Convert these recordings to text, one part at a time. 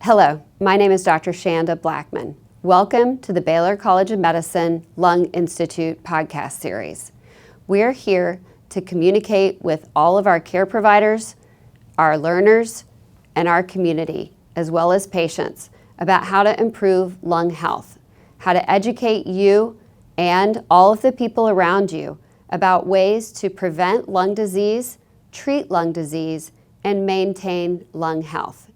Hello, my name is Dr. Shanda Blackmon. Welcome to the Baylor College of Medicine Lung Institute podcast series. We're here to communicate with all of our care providers, our learners, and our community, as well as patients, about how to improve lung health, how to educate you and all of the people around you about ways to prevent lung disease, treat lung disease, and maintain lung health.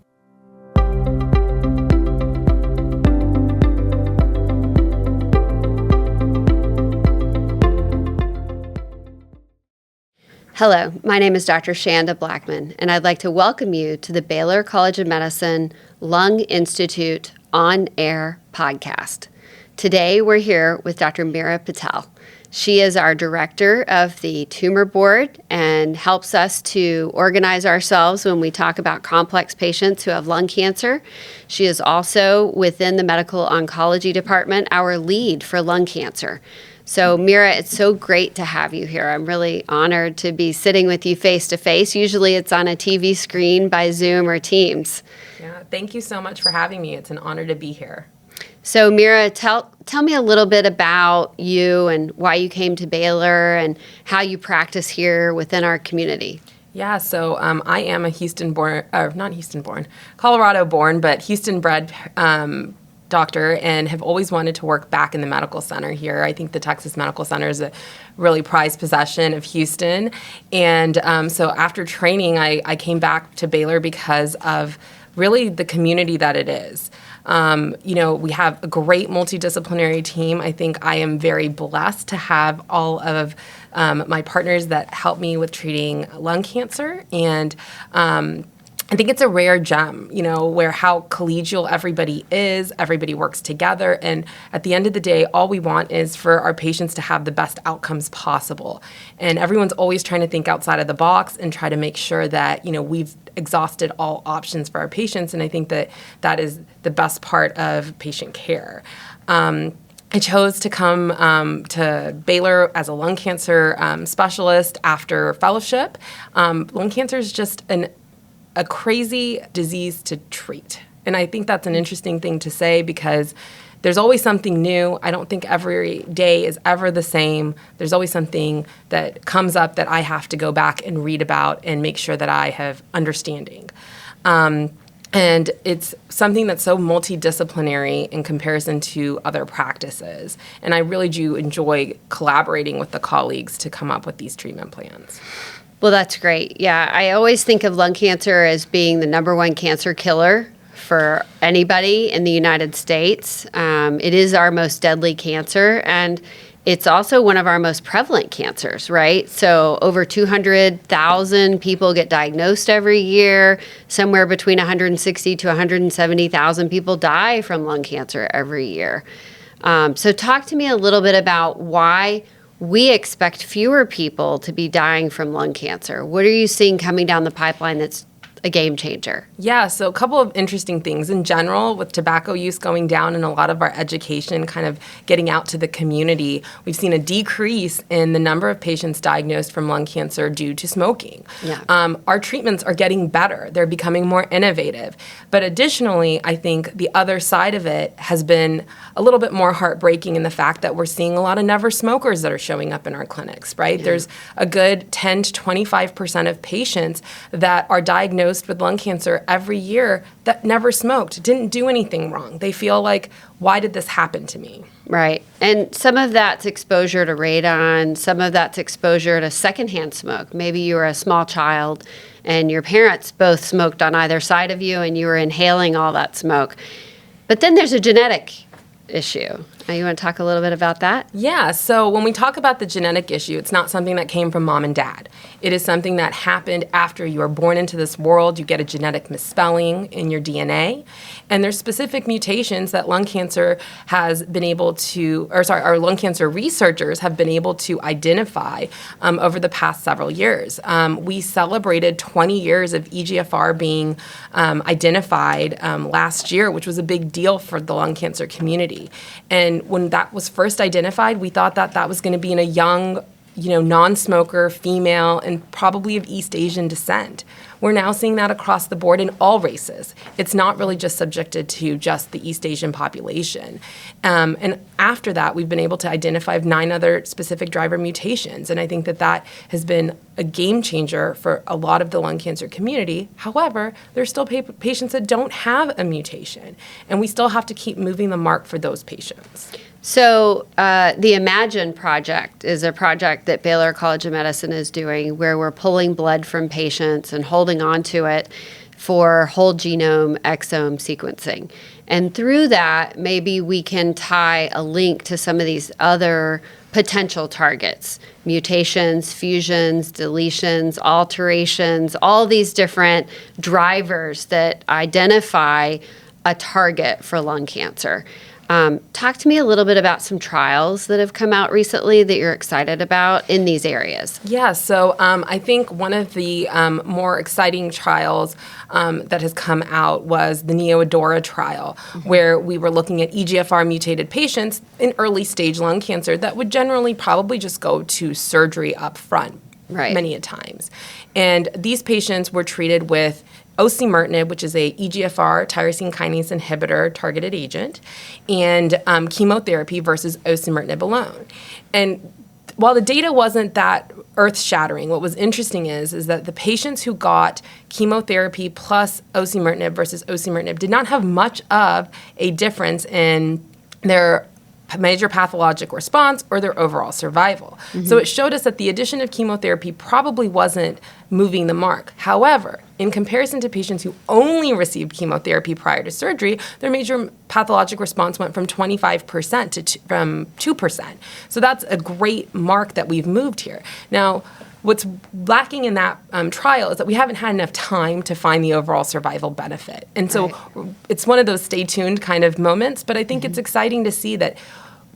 Hello, my name is Dr. Shanda Blackmon, and I'd like to welcome you to the Baylor College of Medicine Lung Institute On Air podcast. Today, we're here with Dr. Meira Patel. She is our director of the tumor board and helps us to organize ourselves when we talk about complex patients who have lung cancer. She is also, within the medical oncology department, our lead for lung cancer. So, Meira, it's so great to have you here. I'm really honored to be sitting with you face to face. Usually it's on a TV screen by Zoom or Teams. Yeah, thank you so much for having me. It's an honor to be here. So, Meira, tell me a little bit about you and why you came to Baylor and how you practice here within our community. Yeah, so I am a Colorado-born, but Houston-bred doctor, and have always wanted to work back in the medical center here. I think the Texas Medical Center is a really prized possession of Houston. And so after training, I came back to Baylor because of really the community that it is. We have a great multidisciplinary team. I think I am very blessed to have all of my partners that help me with treating lung cancer. And I think it's a rare gem, where how collegial everybody is, everybody works together, and at the end of the day, all we want is for our patients to have the best outcomes possible. And everyone's always trying to think outside of the box and try to make sure that, we've exhausted all options for our patients, and I think that is the best part of patient care. I chose to come to Baylor as a lung cancer specialist after fellowship. Lung cancer is just a crazy disease to treat. And I think that's an interesting thing to say because there's always something new. I don't think every day is ever the same. There's always something that comes up that I have to go back and read about and make sure that I have understanding. And it's something that's so multidisciplinary in comparison to other practices. And I really do enjoy collaborating with the colleagues to come up with these treatment plans. Well, that's great. Yeah, I always think of lung cancer as being the number one cancer killer for anybody in the United States. It is our most deadly cancer, and it's also one of our most prevalent cancers, right? So over 200,000 people get diagnosed every year. Somewhere between 160 to 170,000 people die from lung cancer every year. So talk to me a little bit about why we expect fewer people to be dying from lung cancer. What are you seeing coming down the pipeline that's a game changer? Yeah, so a couple of interesting things. In general, with tobacco use going down and a lot of our education kind of getting out to the community, we've seen a decrease in the number of patients diagnosed from lung cancer due to smoking. Yeah. Our treatments are getting better. They're becoming more innovative. But additionally, I think the other side of it has been a little bit more heartbreaking in the fact that we're seeing a lot of never smokers that are showing up in our clinics, right? Yeah. There's a good 10 to 25% of patients that are diagnosed with lung cancer every year that never smoked, didn't do anything wrong. They feel like, why did this happen to me? Right. And some of that's exposure to radon, some of that's exposure to secondhand smoke. Maybe you were a small child and your parents both smoked on either side of you and you were inhaling all that smoke. But then there's a genetic issue. You want to talk a little bit about that? Yeah, so when we talk about the genetic issue, it's not something that came from mom and dad. It is something that happened after you are born into this world. You get a genetic misspelling in your DNA, and there's specific mutations that lung cancer has been able to, our lung cancer researchers have been able to identify over the past several years. We celebrated 20 years of EGFR being identified last year, which was a big deal for the lung cancer community. And when that was first identified, we thought that that was going to be in a young non-smoker, female, and probably of East Asian descent. We're now seeing that across the board in all races. It's not really just subjected to just the East Asian population. And after that, we've been able to identify 9 other specific driver mutations. And I think that has been a game changer for a lot of the lung cancer community. However, there's still patients that don't have a mutation. And we still have to keep moving the mark for those patients. So the Imagine project is a project that Baylor College of Medicine is doing where we're pulling blood from patients and holding on to it for whole genome exome sequencing. And through that, maybe we can tie a link to some of these other potential targets, mutations, fusions, deletions, alterations, all these different drivers that identify a target for lung cancer. Talk to me a little bit about some trials that have come out recently that you're excited about in these areas. Yeah, so I think one of the more exciting trials that has come out was the Neoadjuvant trial, where we were looking at EGFR mutated patients in early stage lung cancer that would generally probably just go to surgery up front many a times. And these patients were treated with osimertinib, which is a EGFR tyrosine kinase inhibitor targeted agent, and chemotherapy versus osimertinib alone. And while the data wasn't that earth-shattering, what was interesting is that the patients who got chemotherapy plus osimertinib versus osimertinib did not have much of a difference in their major pathologic response or their overall survival. So it showed us that the addition of chemotherapy probably wasn't moving the mark. However, in comparison to patients who only received chemotherapy prior to surgery, their major pathologic response went from 25% from 2%. So that's a great mark that we've moved here. Now, what's lacking in that trial is that we haven't had enough time to find the overall survival benefit. And so it's one of those stay tuned kind of moments, but I think it's exciting to see that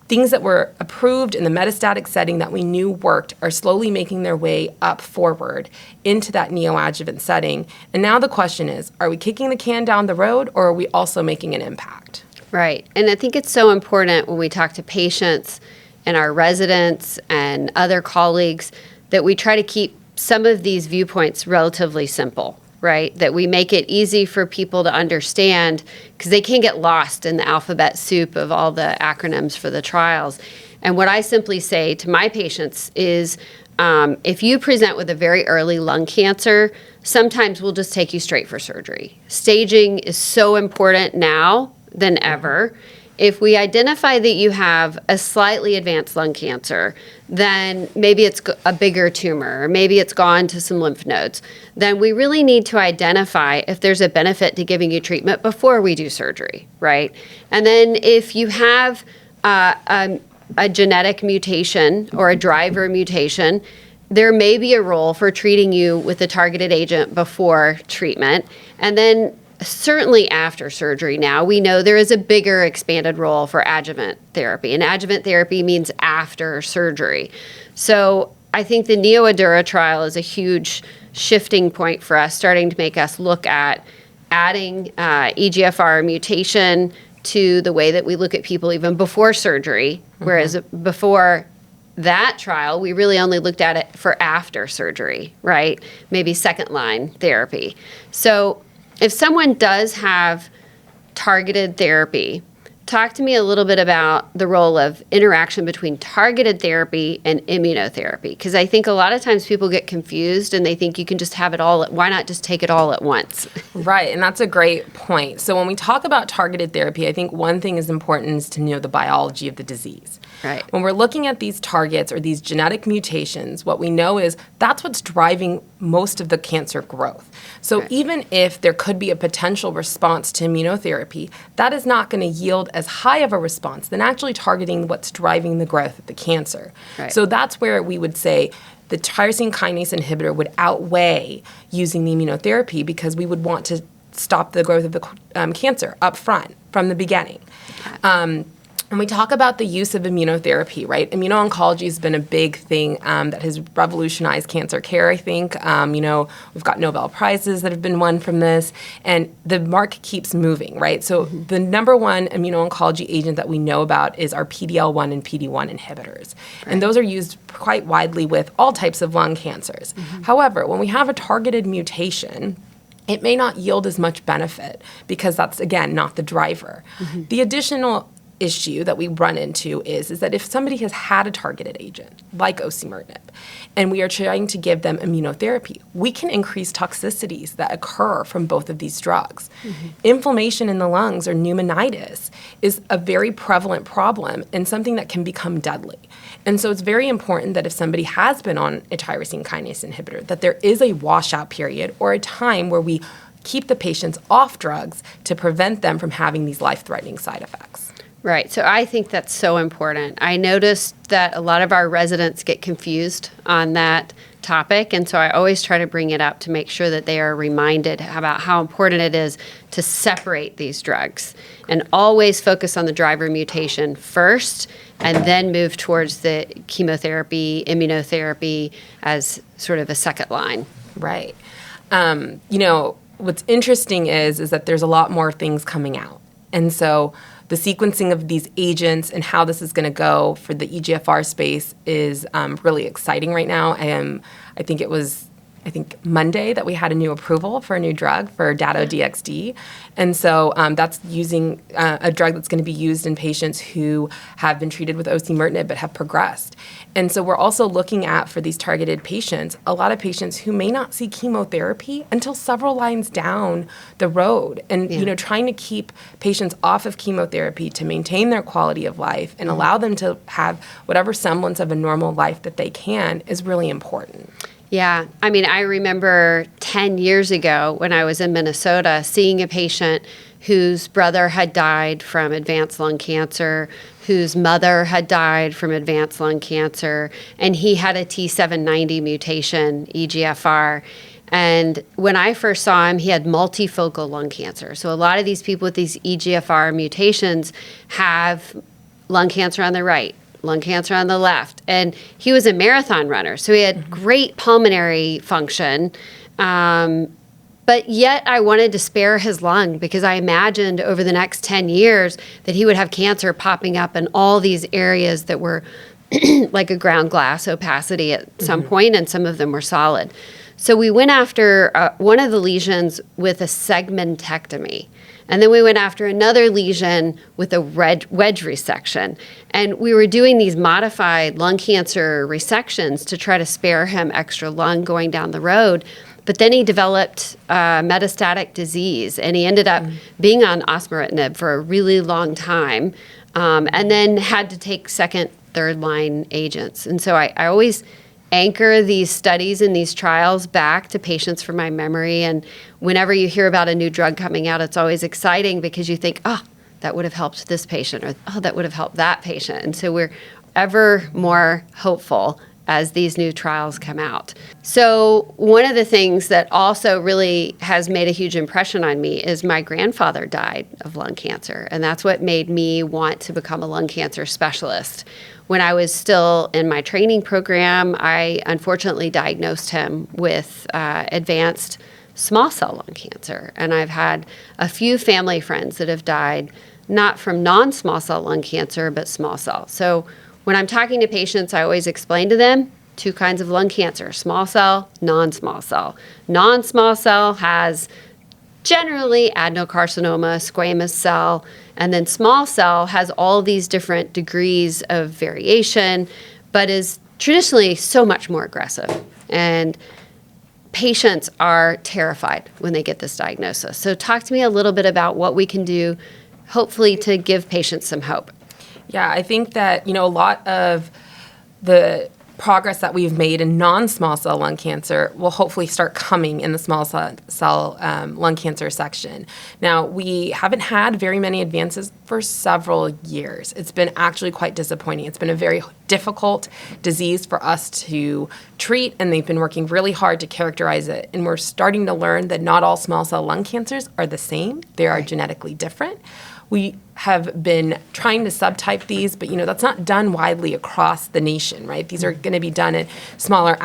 things that were approved in the metastatic setting that we knew worked are slowly making their way up forward into that neoadjuvant setting. And now the question is, are we kicking the can down the road, or are we also making an impact? Right. And I think it's so important when we talk to patients and our residents and other colleagues that we try to keep some of these viewpoints relatively simple, right? That we make it easy for people to understand because they can get lost in the alphabet soup of all the acronyms for the trials. And what I simply say to my patients is if you present with a very early lung cancer, sometimes we'll just take you straight for surgery. Staging is so important now than ever. If we identify that you have a slightly advanced lung cancer, then maybe it's a bigger tumor, or maybe it's gone to some lymph nodes, then we really need to identify if there's a benefit to giving you treatment before we do surgery, right? And then if you have a genetic mutation or a driver mutation, there may be a role for treating you with a targeted agent before treatment. And then certainly after surgery now, we know there is a bigger expanded role for adjuvant therapy. And adjuvant therapy means after surgery. So I think the Neoadjuvant trial is a huge shifting point for us, starting to make us look at adding EGFR mutation to the way that we look at people even before surgery, whereas before that trial, we really only looked at it for after surgery, right? Maybe second line therapy. So if someone does have targeted therapy, talk to me a little bit about the role of interaction between targeted therapy and immunotherapy, because I think a lot of times people get confused and they think you can just have it all. Why not just take it all at once? Right, and that's a great point. So when we talk about targeted therapy, I think one thing is important is to know the biology of the disease. Right. When we're looking at these targets or these genetic mutations, what we know is that's what's driving most of the cancer growth. So even if there could be a potential response to immunotherapy, that is not going to yield as high of a response than actually targeting what's driving the growth of the cancer. Right. So that's where we would say the tyrosine kinase inhibitor would outweigh using the immunotherapy, because we would want to stop the growth of the cancer up front from the beginning. when we talk about the use of immunotherapy, right? Immuno-oncology has been a big thing that has revolutionized cancer care, I think. We've got Nobel Prizes that have been won from this, and the mark keeps moving, right? So the number one immuno-oncology agent that we know about is our PD-L1 and PD-1 inhibitors. Right. And those are used quite widely with all types of lung cancers. However, when we have a targeted mutation, it may not yield as much benefit because that's, again, not the driver. The additional issue that we run into is that if somebody has had a targeted agent, like osimertinib, and we are trying to give them immunotherapy, we can increase toxicities that occur from both of these drugs. Inflammation in the lungs, or pneumonitis, is a very prevalent problem and something that can become deadly. And so it's very important that if somebody has been on a tyrosine kinase inhibitor, that there is a washout period or a time where we keep the patients off drugs to prevent them from having these life-threatening side effects. Right. So I think that's so important. I noticed that a lot of our residents get confused on that topic, and so I always try to bring it up to make sure that they are reminded about how important it is to separate these drugs and always focus on the driver mutation first and then move towards the chemotherapy, immunotherapy as sort of a second line. Right. What's interesting is that there's a lot more things coming out. And so the sequencing of these agents and how this is going to go for the EGFR space is really exciting right now. I think it was Monday that we had a new approval for a new drug for Dato-DXd. And so that's using a drug that's going to be used in patients who have been treated with osimertinib but have progressed. And so we're also looking at, for these targeted patients, a lot of patients who may not see chemotherapy until several lines down the road. And, trying to keep patients off of chemotherapy to maintain their quality of life and allow them to have whatever semblance of a normal life that they can is really important. Yeah. I mean, I remember 10 years ago when I was in Minnesota seeing a patient whose brother had died from advanced lung cancer, whose mother had died from advanced lung cancer, and he had a T790 mutation, EGFR. And when I first saw him, he had multifocal lung cancer. So a lot of these people with these EGFR mutations have lung cancer on the right, lung cancer on the left. And he was a marathon runner, so he had great pulmonary function. But yet I wanted to spare his lung because I imagined over the next 10 years that he would have cancer popping up in all these areas that were like a ground glass opacity at some point, and some of them were solid. So we went after one of the lesions with a segmentectomy. And then we went after another lesion with a wedge resection. And we were doing these modified lung cancer resections to try to spare him extra lung going down the road. But then he developed metastatic disease, and he ended up being on osimertinib for a really long time, and then had to take second, third line agents. And so I always anchor these studies and these trials back to patients from my memory. And whenever you hear about a new drug coming out, it's always exciting because you think, oh, that would have helped this patient, or oh, that would have helped that patient. And so we're ever more hopeful as these new trials come out. So one of the things that also really has made a huge impression on me is my grandfather died of lung cancer, and that's what made me want to become a lung cancer specialist. When I was still in my training program, I unfortunately diagnosed him with advanced small cell lung cancer, and I've had a few family friends that have died not from non-small cell lung cancer, but small cell. So when I'm talking to patients, I always explain to them two kinds of lung cancer: small cell, non-small cell. Non-small cell has generally adenocarcinoma, squamous cell, and then small cell has all these different degrees of variation, but is traditionally so much more aggressive. And patients are terrified when they get this diagnosis. So talk to me a little bit about what we can do, hopefully to give patients some hope. Yeah, I think that, a lot of the progress that we've made in non-small cell lung cancer will hopefully start coming in the small cell lung cancer section. Now, we haven't had very many advances for several years. It's been actually quite disappointing. It's been a very difficult disease for us to treat, and they've been working really hard to characterize it. And we're starting to learn that not all small cell lung cancers are the same. They are genetically different. we have been trying to subtype these, but that's not done widely across the nation, right? These are going to be done at larger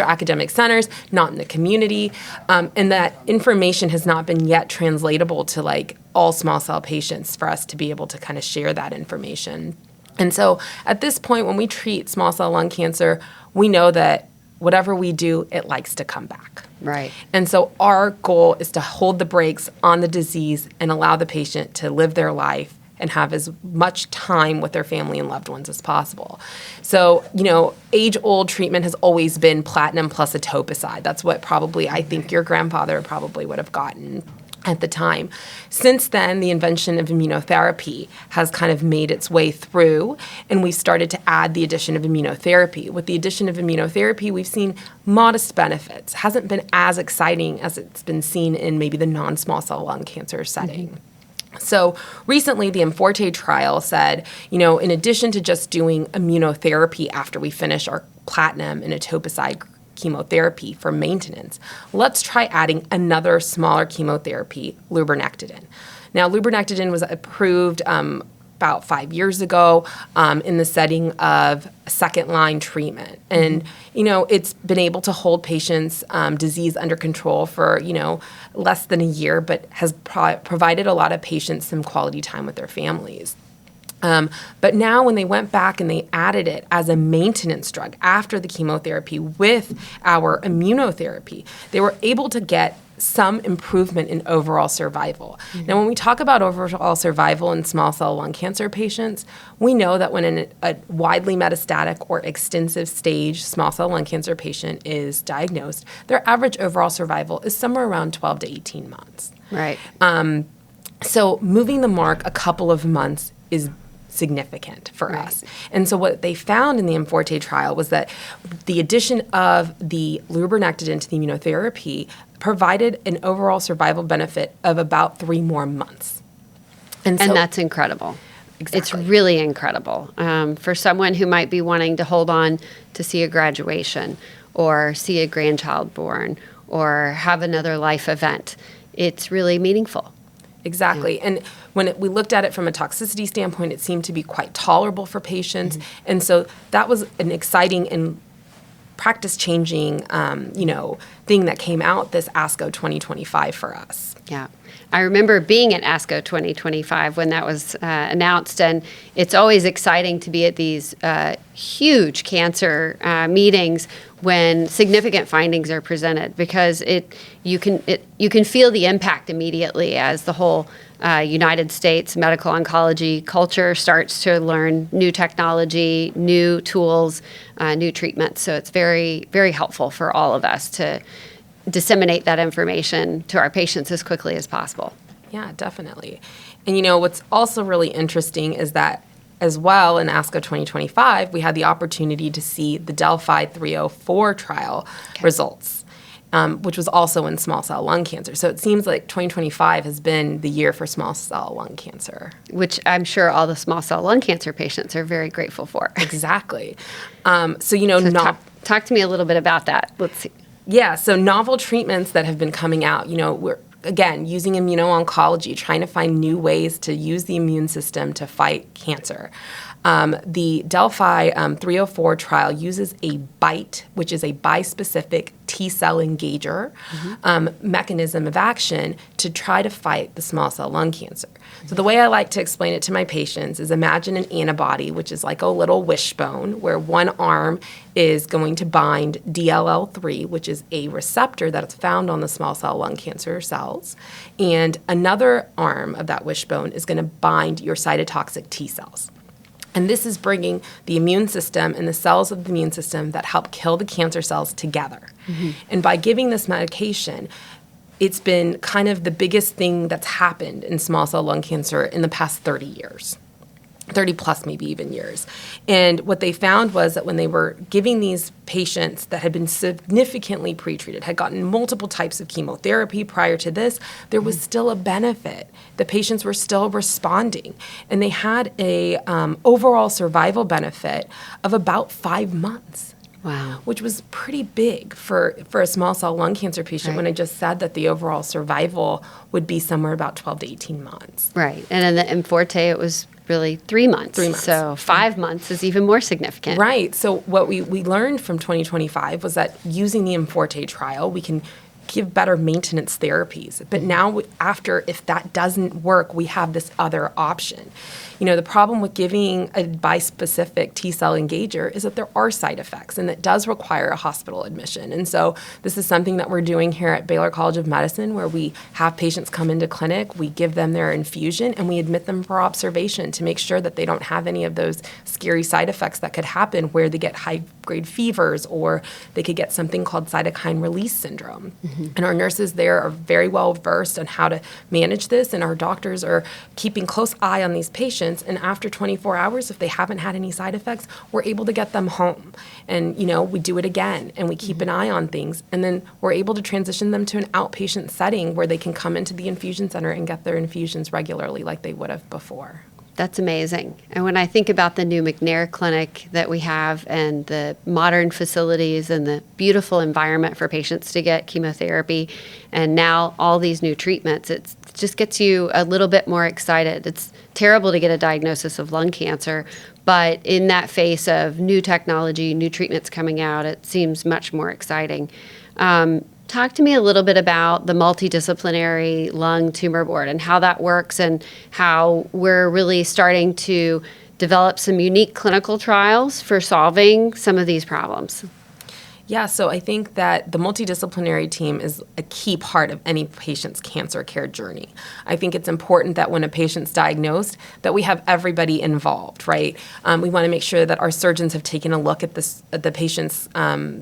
academic centers, not in the community, and that information has not been yet translatable to like all small cell patients for us to be able to kind of share that information. And so at this point, when we treat small cell lung cancer, we know that whatever we do, it likes to come back. Right. And so our goal is to hold the brakes on the disease and allow the patient to live their life and have as much time with their family and loved ones as possible. So, age-old treatment has always been platinum plus etoposide. That's what probably I think your grandfather probably would have gotten at the time. Since then, the invention of immunotherapy has kind of made its way through, and we started to add the addition of immunotherapy. With the addition of immunotherapy, we've seen modest benefits. Hasn't been as exciting as it's been seen in maybe the non-small cell lung cancer setting. Mm-hmm. So recently, the IMforte trial said, in addition to just doing immunotherapy after we finish our platinum and etoposide chemotherapy for maintenance, let's try adding another smaller chemotherapy, lubernectidine. Now, lubernectidine was approved about 5 years ago in the setting of second-line treatment. And, it's been able to hold patients' disease under control for, less than a year, but has provided a lot of patients some quality time with their families. But now when they went back and they added it as a maintenance drug after the chemotherapy with our immunotherapy, they were able to get some improvement in overall survival. Mm-hmm. Now, when we talk about overall survival in small cell lung cancer patients, we know that when a widely metastatic or extensive stage small cell lung cancer patient is diagnosed, their average overall survival is somewhere around 12 to 18 months. Right. So moving the mark a couple of months is significant for us. And so what they found in the IMforte trial was that the addition of the lubernectidine to the immunotherapy provided an overall survival benefit of about 3 more months. And that's incredible. Exactly. It's really incredible. For someone who might be wanting to hold on to see a graduation or see a grandchild born or have another life event, it's really meaningful. Exactly. Yeah. And when we looked at it from a toxicity standpoint, it seemed to be quite tolerable for patients. Mm-hmm. And so that was an exciting and practice-changing, thing that came out this ASCO 2025 for us. Yeah. I remember being at ASCO 2025 when that was announced, and it's always exciting to be at these huge cancer meetings when significant findings are presented, because you can feel the impact immediately as the whole United States medical oncology culture starts to learn new technology, new tools, new treatments. So it's very, very helpful for all of us to disseminate that information to our patients as quickly as possible. Yeah, definitely. And what's also really interesting is that as well in ASCO 2025, we had the opportunity to see the Delphi 304 trial results, which was also in small cell lung cancer. So it seems like 2025 has been the year for small cell lung cancer. Which I'm sure all the small cell lung cancer patients are very grateful for. Exactly. Talk to me a little bit about that. Let's see. Yeah, so novel treatments that have been coming out, we're, again, using immuno-oncology, trying to find new ways to use the immune system to fight cancer. The Delphi 304 trial uses a BiTE, which is a bispecific T-cell engager mechanism of action to try to fight the small cell lung cancer. So the way I like to explain it to my patients is imagine an antibody, which is like a little wishbone, where one arm is going to bind DLL3, which is a receptor that's found on the small cell lung cancer cells, and another arm of that wishbone is going to bind your cytotoxic T cells. And this is bringing the immune system and the cells of the immune system that help kill the cancer cells together. Mm-hmm. And by giving this medication, it's been kind of the biggest thing that's happened in small cell lung cancer in the past 30 years. 30 plus maybe even years. And what they found was that when they were giving these patients that had been significantly pretreated, had gotten multiple types of chemotherapy prior to this, there was still a benefit. The patients were still responding. And they had a overall survival benefit of about 5 months. Wow. which was pretty big for a small cell lung cancer patient when I just said that the overall survival would be somewhere about 12 to 18 months. Right. And in Forte, it was really 3 months. 3 months. So 5 months is even more significant. Right. So what we learned from 2025 was that using the Forte trial, we can give better maintenance therapies. But now if that doesn't work, we have this other option. The problem with giving a bispecific T-cell engager is that there are side effects, and it does require a hospital admission. And so this is something that we're doing here at Baylor College of Medicine, where we have patients come into clinic, we give them their infusion, and we admit them for observation to make sure that they don't have any of those scary side effects that could happen where they get high-grade fevers, or they could get something called cytokine release syndrome. And our nurses there are very well versed on how to manage this, and our doctors are keeping close eye on these patients. And after 24 hours, if they haven't had any side effects, we're able to get them home. And, we do it again, and we keep an eye on things. And then we're able to transition them to an outpatient setting where they can come into the infusion center and get their infusions regularly like they would have before. That's amazing. And when I think about the new McNair clinic that we have and the modern facilities and the beautiful environment for patients to get chemotherapy, and now all these new treatments, it just gets you a little bit more excited. It's terrible to get a diagnosis of lung cancer, but in that face of new technology, new treatments coming out, it seems much more exciting. Talk to me a little bit about the multidisciplinary Lung Tumor Board and how that works, and how we're really starting to develop some unique clinical trials for solving some of these problems. Yeah, so I think that the multidisciplinary team is a key part of any patient's cancer care journey. I think it's important that when a patient's diagnosed, that we have everybody involved, right? We want to make sure that our surgeons have taken a look at the patient's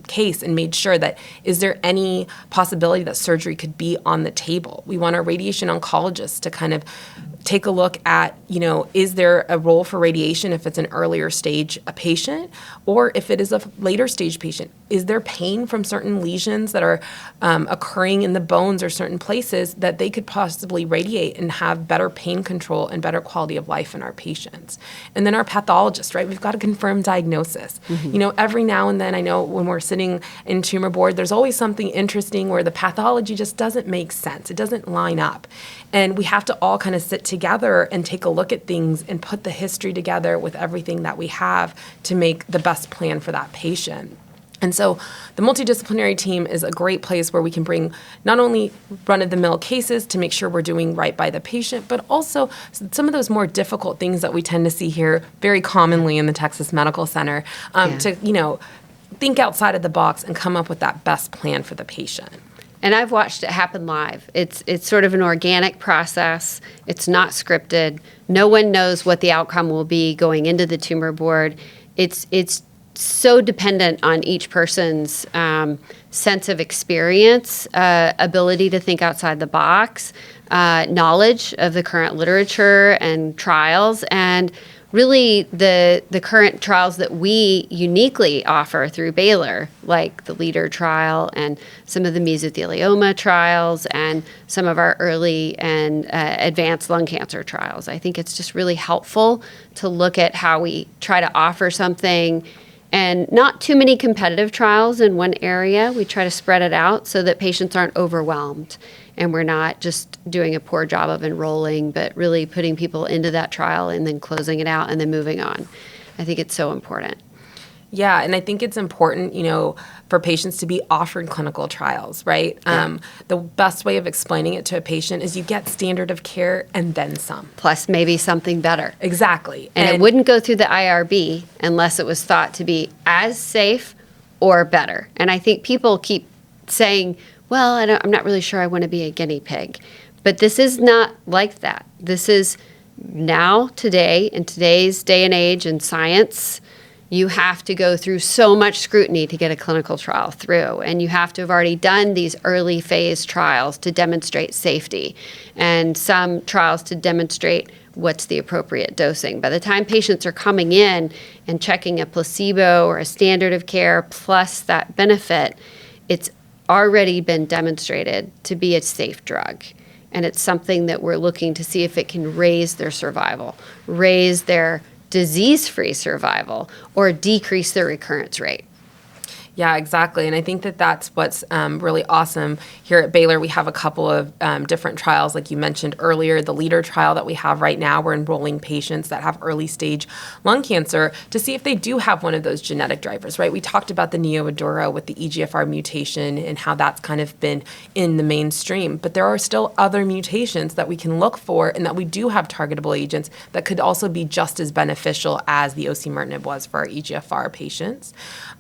case and made sure that is there any possibility that surgery could be on the table. We want our radiation oncologists to kind of take a look at, is there a role for radiation if it's an earlier stage a patient, or if it is a later stage patient? Is there pain from certain lesions that are occurring in the bones or certain places that they could possibly radiate and have better pain control and better quality of life in our patients? And then our pathologists, right? We've got to confirm diagnosis. Every now and then, I know when we're sitting in tumor board, there's always something interesting where the pathology just doesn't make sense. It doesn't line up. And we have to all kind of sit together and take a look at things and put the history together with everything that we have to make the best plan for that patient. And so the multidisciplinary team is a great place where we can bring not only run-of-the-mill cases to make sure we're doing right by the patient, but also some of those more difficult things that we tend to see here very commonly in the Texas Medical Center to, think outside of the box and come up with that best plan for the patient. And I've watched it happen live. It's sort of an organic process. It's not scripted. No one knows what the outcome will be going into the tumor board. It's so dependent on each person's sense of experience, ability to think outside the box, knowledge of the current literature and trials, and really the current trials that we uniquely offer through Baylor, like the LEADER trial and some of the mesothelioma trials and some of our early and advanced lung cancer trials. I think it's just really helpful to look at how we try to offer something, and not too many competitive trials in one area. We try to spread it out so that patients aren't overwhelmed, and we're not just doing a poor job of enrolling, but really putting people into that trial and then closing it out and then moving on. I think it's so important. Yeah, and I think it's important, for patients to be offered clinical trials, right? Yeah. The best way of explaining it to a patient is you get standard of care and then some. Plus maybe something better. Exactly. And it wouldn't go through the IRB unless it was thought to be as safe or better. And I think people keep saying, well, I'm not really sure I want to be a guinea pig. But this is not like that. This is now, today, in today's day and age in science, you have to go through so much scrutiny to get a clinical trial through. And you have to have already done these early phase trials to demonstrate safety, and some trials to demonstrate what's the appropriate dosing. By the time patients are coming in and checking a placebo or a standard of care plus that benefit, it's already been demonstrated to be a safe drug. And it's something that we're looking to see if it can raise their survival, raise their disease-free survival, or decrease their recurrence rate. Yeah, exactly. And I think that that's what's really awesome here at Baylor. We have a couple of different trials, like you mentioned earlier. The LEADER trial that we have right now, we're enrolling patients that have early stage lung cancer to see if they do have one of those genetic drivers, right? We talked about the Neoadjuvant with the EGFR mutation and how that's kind of been in the mainstream. But there are still other mutations that we can look for and that we do have targetable agents that could also be just as beneficial as the osimertinib was for our EGFR patients.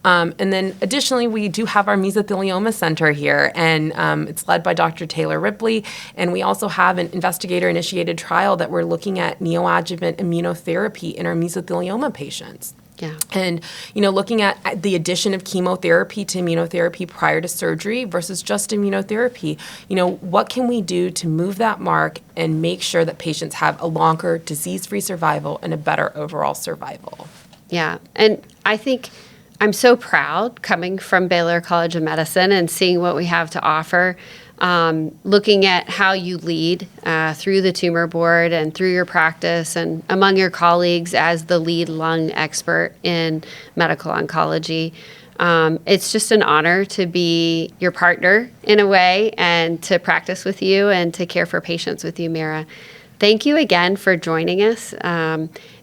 And then additionally, we do have our mesothelioma center here, and it's led by Dr. Taylor Ripley. And we also have an investigator-initiated trial that we're looking at neoadjuvant immunotherapy in our mesothelioma patients. Yeah. And, looking at the addition of chemotherapy to immunotherapy prior to surgery versus just immunotherapy, what can we do to move that mark and make sure that patients have a longer disease-free survival and a better overall survival? Yeah. And I think I'm so proud coming from Baylor College of Medicine and seeing what we have to offer, looking at how you lead through the tumor board and through your practice and among your colleagues as the lead lung expert in medical oncology. It's just an honor to be your partner in a way and to practice with you and to care for patients with you, Meira. Thank you again for joining us.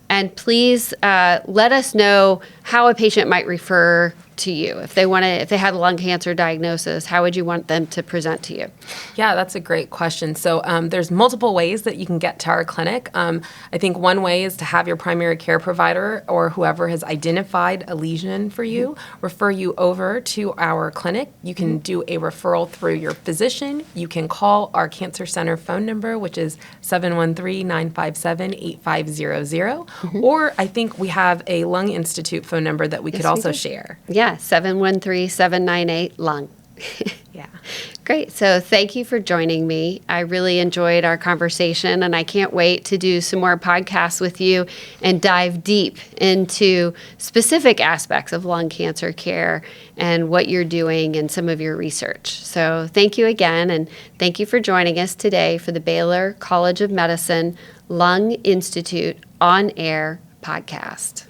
And please let us know how a patient might refer to you. If they had a lung cancer diagnosis, how would you want them to present to you? Yeah, that's a great question. So there's multiple ways that you can get to our clinic. I think one way is to have your primary care provider or whoever has identified a lesion for you refer you over to our clinic. You can do a referral through your physician. You can call our cancer center phone number, which is 713-957-8500. Or I think we have a Lung Institute phone number that we could also share. Yeah, 713-798-LUNG. Yeah. Great. So thank you for joining me. I really enjoyed our conversation, and I can't wait to do some more podcasts with you and dive deep into specific aspects of lung cancer care and what you're doing and some of your research. So thank you again, and thank you for joining us today for the Baylor College of Medicine Lung Institute On Air podcast.